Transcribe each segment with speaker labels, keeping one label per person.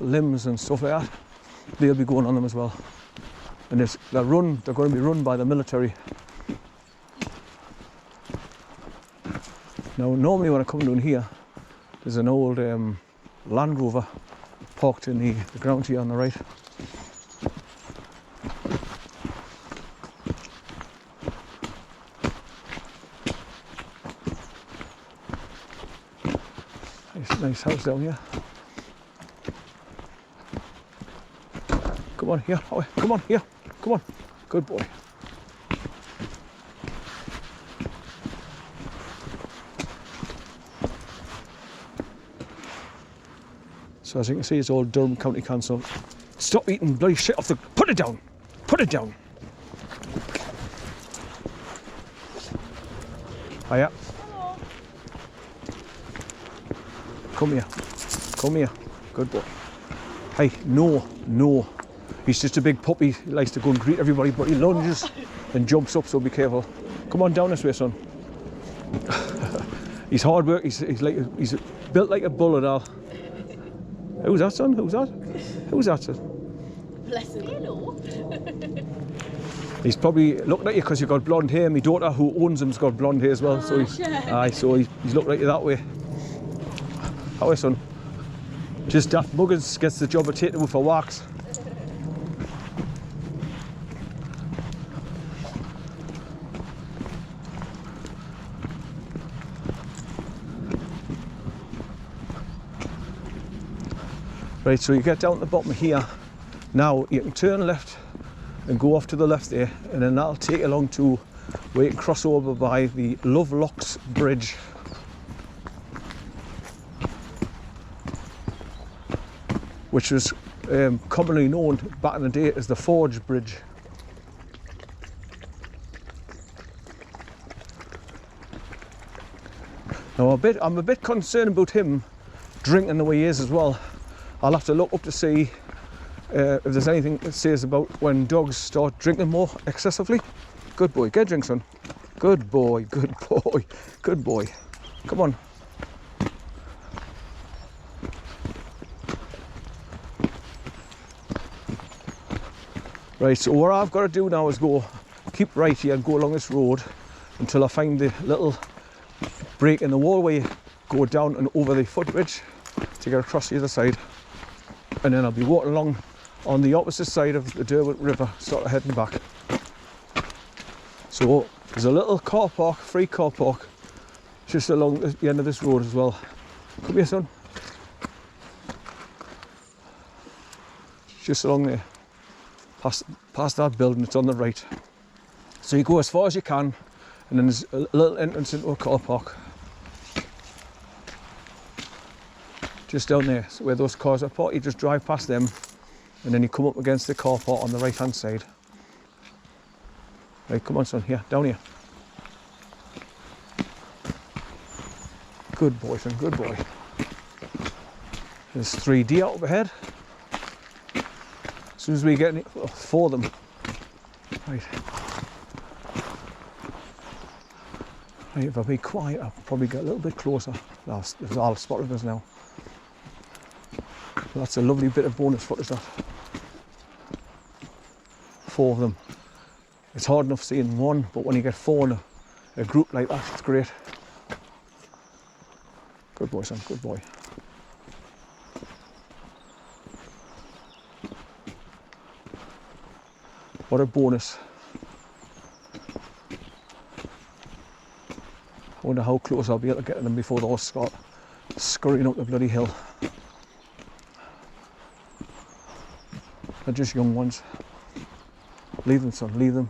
Speaker 1: limbs and stuff like that, they'll be going on them as well. And they're going to be run by the military. Now normally when I come down here, there's an old Land Rover parked in the ground here on the right. Nice house down here. Come on here, Howie. Come on here. Come on. Good boy. So as you can see, it's all Durham County Council. Stop eating bloody shit off the... Put it down! Put it down! Hiya.
Speaker 2: Hello.
Speaker 1: Come here. Come here. Good boy. Hey, no, no. He's just a big puppy. He likes to go and greet everybody, but he lunges and jumps up, so be careful. Come on down this way, son. He's hard work. He's built like a bull and all. Who's that, son? Who's that? Who's that, son?
Speaker 2: Bless him. Hello.
Speaker 1: He's probably looking at you because you've got blonde hair. My daughter, who owns him's got blonde hair as well. So he's looking at you that way. How are you, son? Just daft buggers gets the job of taking him for walks. Right, so you get down to the bottom here. Now you can turn left and go off to the left there, and then that'll take you along to where you can cross over by the Lovelocks Bridge. Which was commonly known back in the day as the Forge Bridge. Now I'm a bit concerned about him drinking the way he is as well. I'll have to look up to see if there's anything that says about when dogs start drinking more excessively. Good boy, get a drink, son. Good boy, good boy, good boy. Come on. Right, so what I've got to do now is keep right here and go along this road until I find the little break in the wall where you go down and over the footbridge to get across the other side. And then I'll be walking along on the opposite side of the Derwent River, sort of heading back. So there's a little car park, free car park, just along the end of this road as well. Come here, son. Just along there, past that building, it's on the right. So you go as far as you can, and then there's a little entrance into a car park. Just down there, so where those cars are parked, you just drive past them, and then you come up against the car park on the right hand side. Right, come on, son, here, down here. Good boy, son, good boy. There's 3 deer up ahead. As soon as we get 4 of them. Right. Right, if I be quiet, I'll probably get a little bit closer. I'll spot us now. That's a lovely bit of bonus footage, that. 4 of them. It's hard enough seeing 1, but when you get 4 in a group like that, it's great. Good boy, son, good boy. What a bonus. I wonder how close I'll be able to get to them before the horse start scurrying up the bloody hill. They're just young ones. Leave them, son, leave them.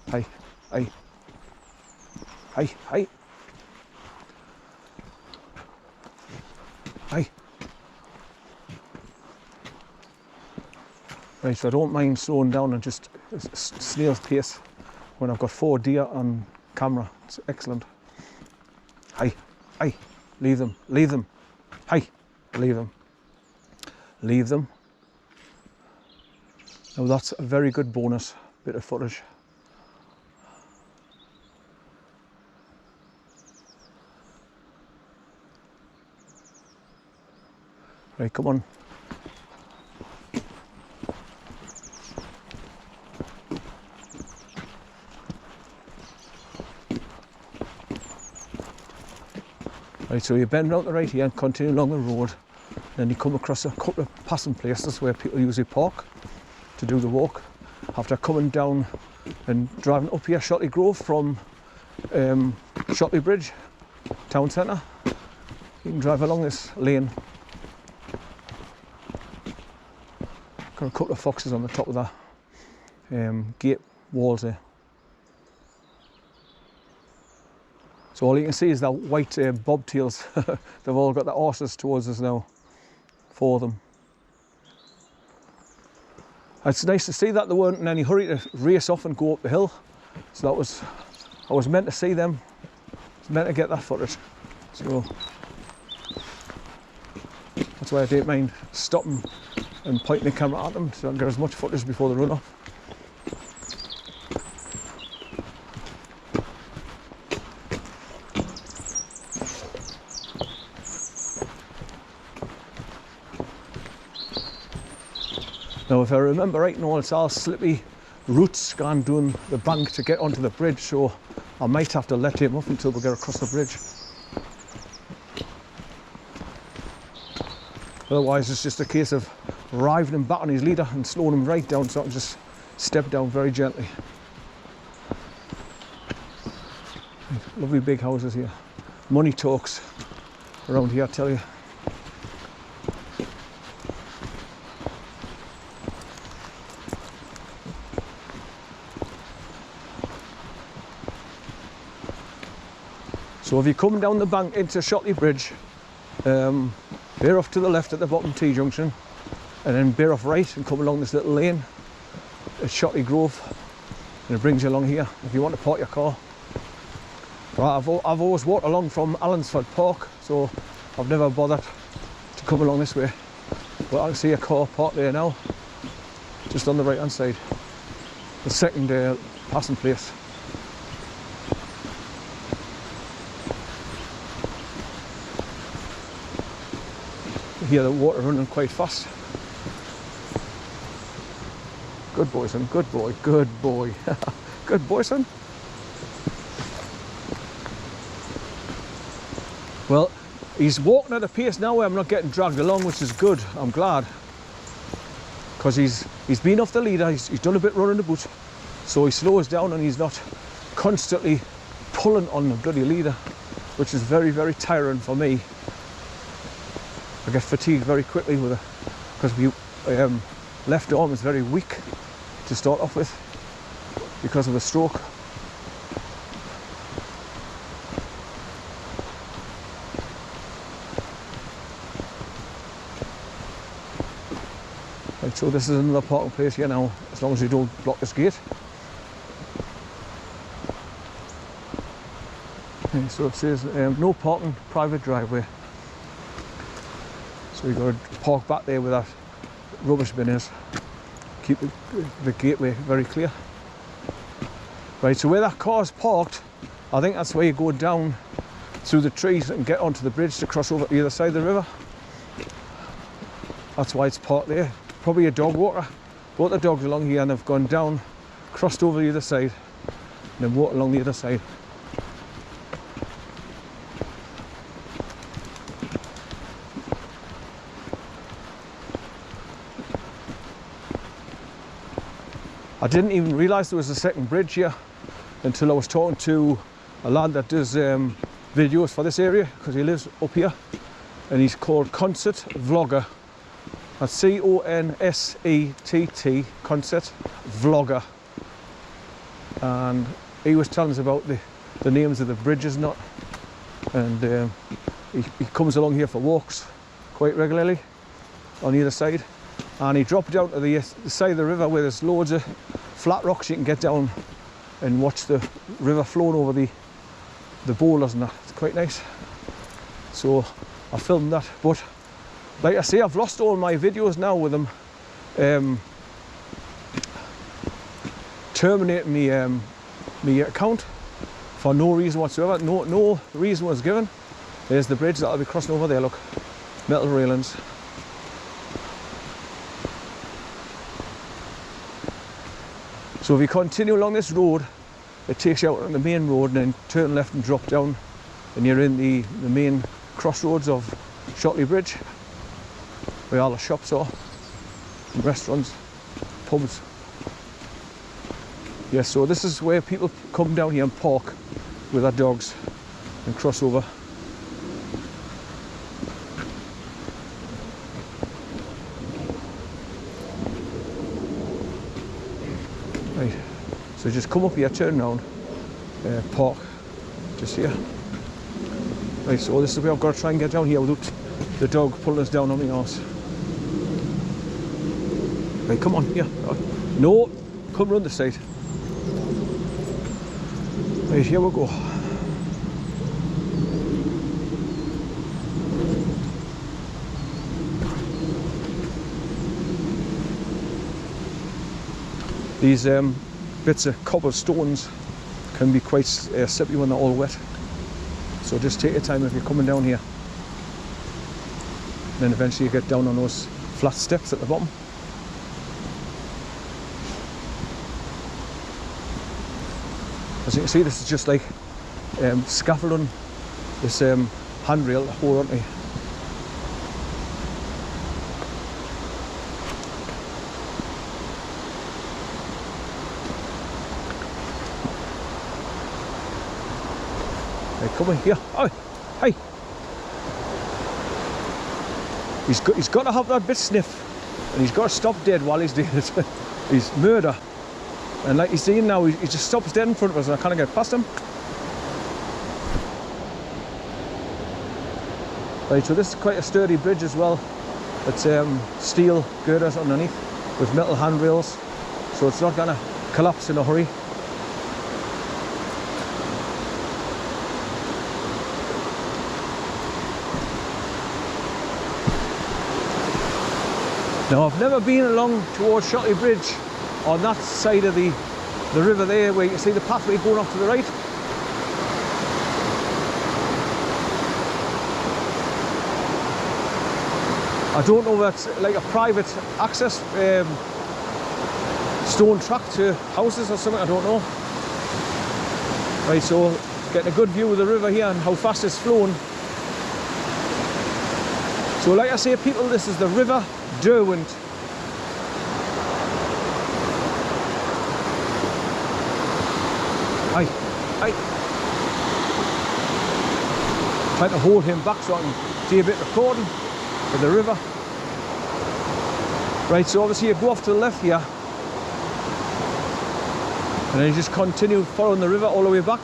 Speaker 1: Hey, hey. Hey, hey. Hey. Right, so I don't mind slowing down and just snail's pace when I've got 4 deer on camera. It's excellent. Hey, hey. Leave them, leave them. Hey, leave them. Leave them. Now that's a very good bonus bit of footage. Right, come on. Right, so you bend round the right here and continue along the road. Then you come across a couple of passing places where people usually park to do the walk. After coming down and driving up here Shotley Grove from Shotley Bridge, town centre, you can drive along this lane. Got a couple of foxes on the top of that gate walls there. So all you can see is that white bobtails. They've all got the horses towards us now for them. It's nice to see that they weren't in any hurry to race off and go up the hill. So that was, I was meant to see them. I was meant to get that footage. So that's why I didn't mind stopping and pointing the camera at them so I can get as much footage before they run off. Now if I remember right now, it's all slippy roots going down the bank to get onto the bridge, so I might have to let him off until we get across the bridge. Otherwise it's just a case of driving him back on his leader and slowing him right down so I can just step down very gently. Lovely big houses here. Money talks around here, I tell you. So if you're coming down the bank into Shotley Bridge, bear off to the left at the bottom T-junction, and then bear off right and come along this little lane at Shotley Grove, and it brings you along here if you want to park your car. Right, I've always walked along from ALLENSFORD Park, so I've never bothered to come along this way. But I can see a car parked there now, just on the right hand side, the second passing place. Hear the water running quite fast. Good boy, son. Good boy. Good boy. Good boy, son. Well, he's walking at a pace now where I'm not getting dragged along, which is good. I'm glad, because he's been off the leader. He's done a bit running the boot, so he slows down and he's not constantly pulling on the bloody leader, which is very, very tiring for me. I get fatigued very quickly with it, because my left arm is very weak to start off with because of a stroke. Right, so this is another parking place here now, as long as you don't block this gate. Okay, so it says no parking, private driveway. So you've got to park back there where that rubbish bin is. Keep the gateway very clear. Right, so where that car's parked, I think that's where you go down through the trees and get onto the bridge to cross over to the other side of the river. That's why it's parked there. Probably a dog walker. Brought the dogs along here and they've gone down, crossed over the other side, and then walked along the other side. I didn't even realise there was a second bridge here until I was talking to a lad that does videos for this area, because he lives up here, and he's called Concert Vlogger. That's C-O-N-S-E-T-T, Concert Vlogger. And he was telling us about the names of the bridges and that. And he comes along here for walks quite regularly on either side. And he dropped down to the side of the river where there's loads of flat rocks you can get down and watch the river flowing over the boulders and that. It's quite nice. So I filmed that, but like I say, I've lost all my videos now with them terminating me account for no reason whatsoever. No reason was given. There's the bridge that I'll be crossing over there, look, metal railings. So if you continue along this road, it takes you out on the main road and then turn left and drop down, and you're in the main crossroads of Shotley Bridge, where all the shops are, and restaurants, pubs. Yes, so this is where people come down here and park with their dogs and cross over. Right, so just come up here, turn around, park just here. Right, so this is where I've got to try and get down here without the dog pulling us down on my arse. Right, come on, here. No, come round the side. Right, here we go. These bits of cobblestones can be quite slippery when they're all wet. So just take your time if you're coming down here. Then eventually you get down on those flat steps at the bottom. As you can see, this is just like scaffolding, this handrail to hold onto. Right, come on here. Oh, hey! He's got to have that bit sniff, and he's got to stop dead while he's doing it. He's murder. And like you're seeing now, he just stops dead in front of us and I can't get past him. Right, so this is quite a sturdy bridge as well. It's steel girders underneath with metal handrails, so it's not going to collapse in a hurry. Now, I've never been along towards Shotley Bridge on that side of the river there, where you can see the pathway going off to the right. I don't know if that's like a private access stone track to houses or something, I don't know. Right, so getting a good view of the river here and how fast it's flowing. So like I say, people, this is the River Derwent. Aye. Trying to hold him back so I can do a bit of recording of the river. Right, so obviously you go off to the left here, and then you just continue following the river all the way back.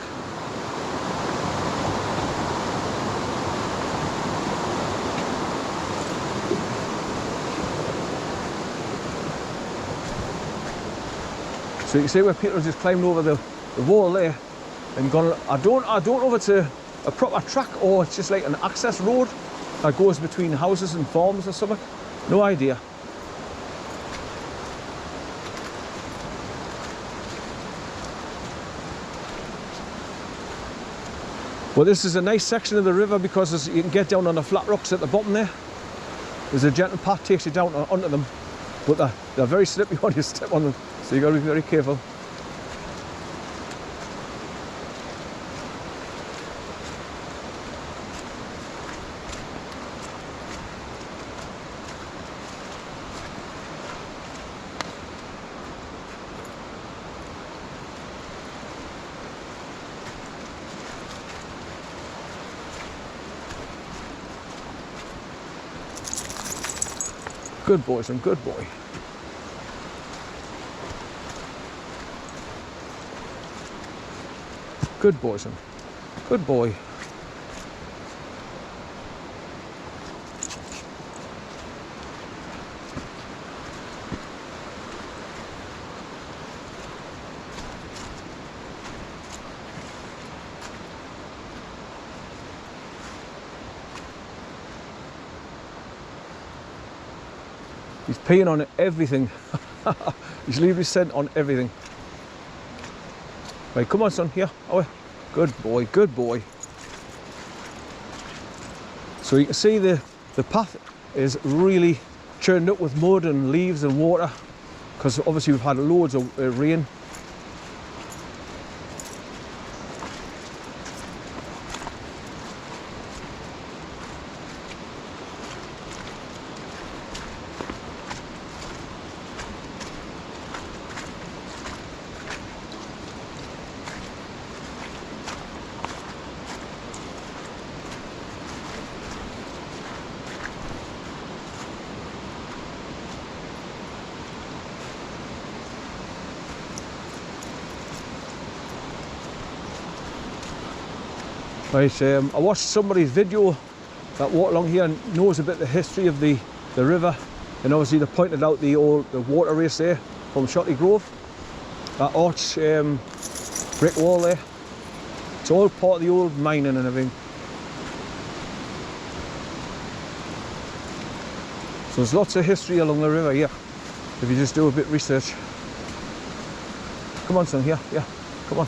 Speaker 1: So you can see where people just climbed over the wall there and gone. I don't know if it's a proper track or it's just like an access road that goes between houses and farms or something. No idea. Well, this is a nice section of the river because you can get down on the flat rocks at the bottom there. There's a gentle path takes you down onto them, but they're very slippery when you step on them, so you've got to be very careful. Good boy, son, good boy. Good boy, son. Good boy. He's peeing on everything. He's leaving his scent on everything. Right, come on, son, here. Oh, good boy, good boy. So you can see the path is really churned up with mud and leaves and water, because obviously we've had loads of rain. Right, I watched somebody's video that walked along here and knows a bit of the history of the river, and obviously they pointed out the water race there from Shotley Grove, that arch brick wall there. It's all part of the old mining and everything. So there's lots of history along the river here, if you just do a bit of research. Come on son, here, yeah, come on.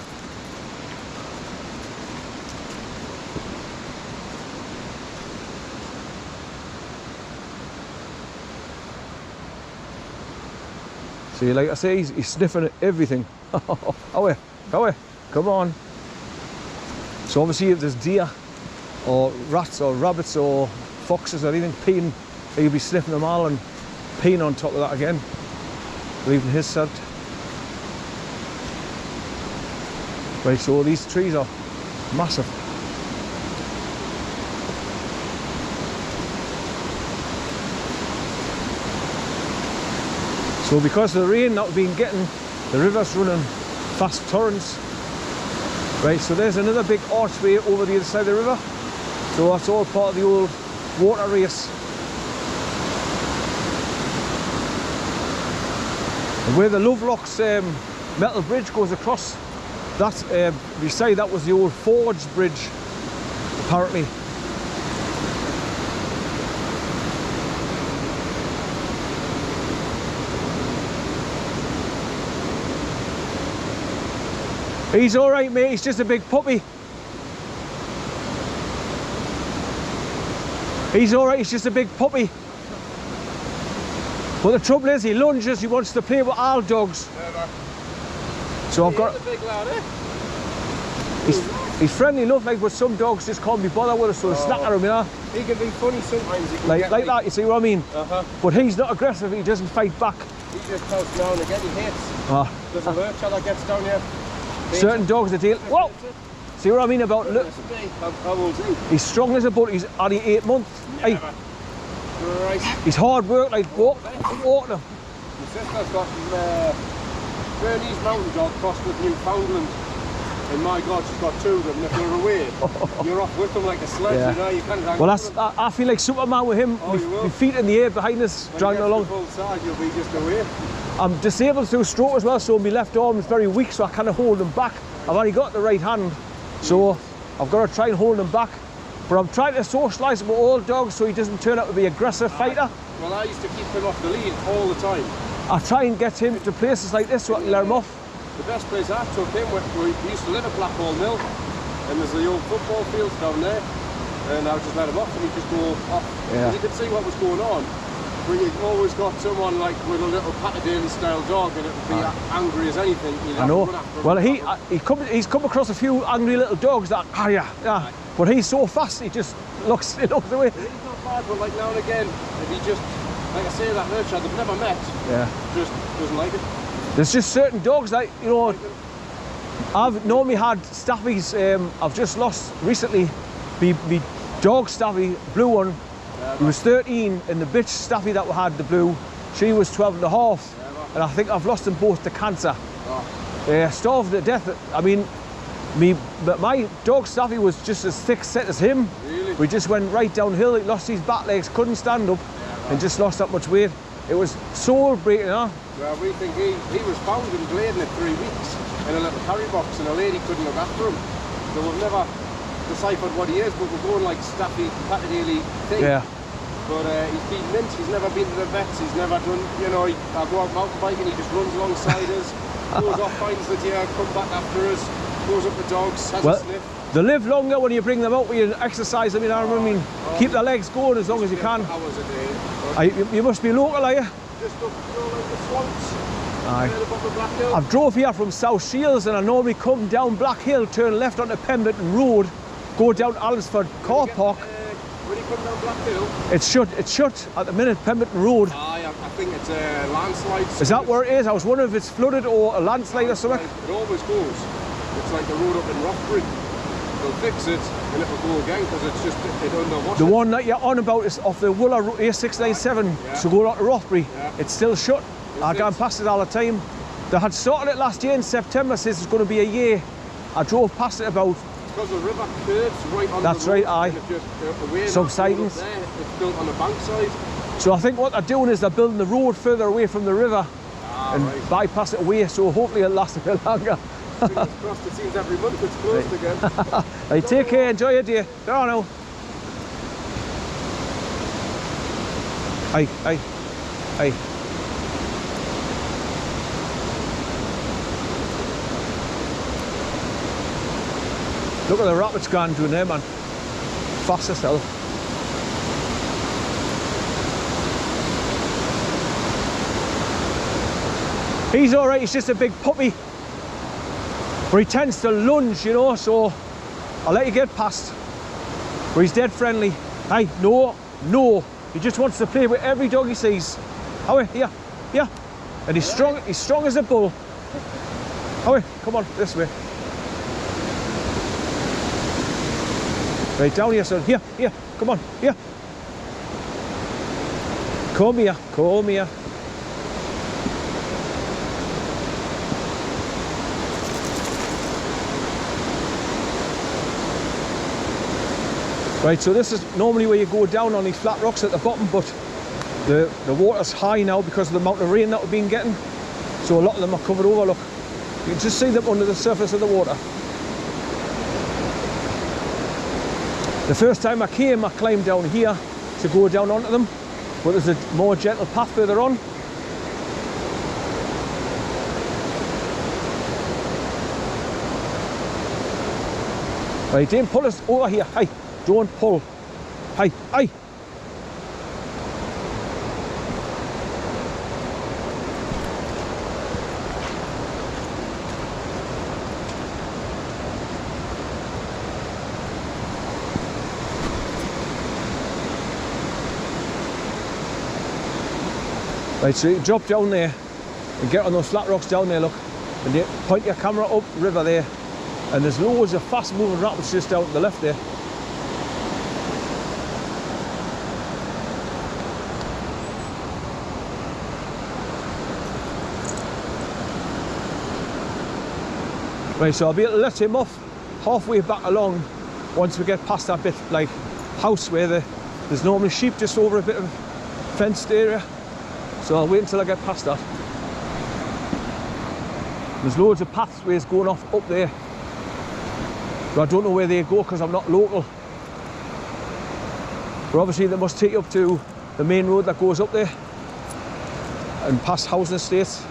Speaker 1: See, like I say, he's sniffing at everything. Away, away, come on. So obviously if there's deer or rats or rabbits or foxes or anything peeing, he'll be sniffing them all and peeing on top of that again, leaving his scent. Right, so these trees are massive. So because of the rain that we've been getting, the river's running fast torrents. Right, so there's another big archway over the other side of the river. So that's all part of the old water race. And where the Lovelocks metal bridge goes across, that's beside that was the old Forge Bridge, apparently. He's all right, mate. He's just a big puppy. He's all right. He's just a big puppy. But the trouble is, he lunges. He wants to play with all dogs. So I've got.
Speaker 3: A big lad, eh?
Speaker 1: He's friendly enough, like, but some dogs just can't be bothered with us, so they snack at him, you know.
Speaker 3: He can be funny sometimes. He can
Speaker 1: Like that. You see what I mean? But he's not aggressive. He doesn't fight back.
Speaker 3: He just tells now and again. He hits. There's a lurcher that gets down here.
Speaker 1: Certain dogs that deal. Whoa! See what I mean about look?
Speaker 3: How old is he?
Speaker 1: He's strong as a bull. He's only 8 months. Hey,
Speaker 3: Right.
Speaker 1: he's hard work, like walking him.
Speaker 3: My sister's got Bernese mountain dog crossed with Newfoundland. And my God, she's got 2 of them. And if you're away, you're off with them like a sledge.
Speaker 1: Yeah.
Speaker 3: You know, you can't.
Speaker 1: Well, I feel like Superman with him.
Speaker 3: Oh, you will.
Speaker 1: My feet in the air behind us,
Speaker 3: When
Speaker 1: dragging
Speaker 3: you get
Speaker 1: along.
Speaker 3: to the full side, you'll be just away.
Speaker 1: I'm disabled through stroke as well, so my left arm is very weak, so I kind of hold him back. I've only got the right hand, so I've got to try and hold him back. But I'm trying to socialise with all dogs so he doesn't turn out to be an aggressive fighter.
Speaker 3: Well, I used to keep him off the lead all the time.
Speaker 1: I try and get him to places like this so I can let him off.
Speaker 3: The best place I took him, we used to live at Blackhall Mill, and there's the old football fields down there, and I would just let him off and he'd just go off.
Speaker 1: Yeah.
Speaker 3: You could see what was going on. When you've always got someone like with a little Patterdale style dog and it would be angry as anything.
Speaker 1: I know. Well, he's come across a few angry little dogs that, yeah. But he's so fast, he just looks away.
Speaker 3: He's not bad, but like now and again, if he just, like I say, that lurcher they've never met, just doesn't like it.
Speaker 1: There's just certain dogs that, you know, I've normally had staffies. I've just lost recently me dog staffy, blue one. He was 13, and the bitch staffy that we had, the blue, she was 12 and a half. And I think I've lost them both to cancer. Starved to death. I mean, my dog staffy was just as thick set as him.
Speaker 3: Really?
Speaker 1: We just went right downhill. He lost his back legs, couldn't stand up, and just lost that much weight. It was soul breaking, huh?
Speaker 3: Well, we think he was found in Bladen at 3 weeks in a little carry box, and a lady couldn't look after him. So we've never deciphered what he is, but we're going like staffy, Patterdale thing.
Speaker 1: Yeah.
Speaker 3: But he's been mint, he's never been to the vets, he's never done, you know, I'll go out mountain biking, he just runs alongside us, goes off, finds the deer, come back after us, goes up the dogs, has a sniff.
Speaker 1: They live longer when you bring them out, when you exercise them, you know what I mean? Keep their legs going as long as you can.
Speaker 3: Hours a day.
Speaker 1: You must be local, are you?
Speaker 3: Just up, you know, like the swamps.
Speaker 1: Aye.
Speaker 3: At the bottom of Black Hill.
Speaker 1: I've drove here from South Shields and I normally come down Black Hill, turn left onto Pemberton Road, go down ALLENSFORD Park.
Speaker 3: When you come down Black Hill?
Speaker 1: It's shut at the minute, Pemberton Road.
Speaker 3: Aye, I think it's a landslide.
Speaker 1: Is that where it is? I was wondering if it's flooded or a landslide or something.
Speaker 3: It always goes. It's like the road up in Rothbury. They'll fix it and it'll go again because it's just it underwater.
Speaker 1: The one that you're on about is off the Wooler A697, so go out to Rothbury.
Speaker 3: Yeah.
Speaker 1: It's still shut. I go past it all the time. They had started it last year in September, says it's going to be a year. I drove past it about
Speaker 3: because the river curves right on
Speaker 1: That's
Speaker 3: the road.
Speaker 1: right, aye.
Speaker 3: And if you're away enough
Speaker 1: Subsidence.
Speaker 3: going up there, it's built on the bankside.
Speaker 1: So I think what they're doing is they're building the road further away from the river and
Speaker 3: Right.
Speaker 1: bypass it away, so hopefully it'll last a bit longer.
Speaker 3: Fingers crossed, it seems every month it's closed again.
Speaker 1: Right, take care, enjoy your day. Go on now. Hey. Look at the rapids going down there, man. Fast as hell. He's alright, he's just a big puppy. But he tends to lunge, you know, so I'll let you get past. But he's dead friendly. Hey, no. He just wants to play with every dog he sees. Away, here. And he's strong as a bull. Away, come on, this way. Right, down here, son. Here, come on, here. Come here. Right, so this is normally where you go down on these flat rocks at the bottom, but the water's high now because of the amount of rain that we've been getting. So a lot of them are covered over, look. You can just see them under the surface of the water. The first time I came, I climbed down here to go down onto them, but there's a more gentle path further on. Right, don't pull us over here. Hey, don't pull. Hey. Right, so you drop down there and get on those flat rocks down there, look, and you point your camera up river there, and there's loads of fast moving rapids just down to the left there. Right, so I'll be able to let him off halfway back along once we get past that bit, like house where there's normally sheep just over a bit of fenced area. So I'll wait until I get past that. There's loads of pathways going off up there, but I don't know where they go because I'm not local. But obviously they must take you up to the main road that goes up there and past housing estates.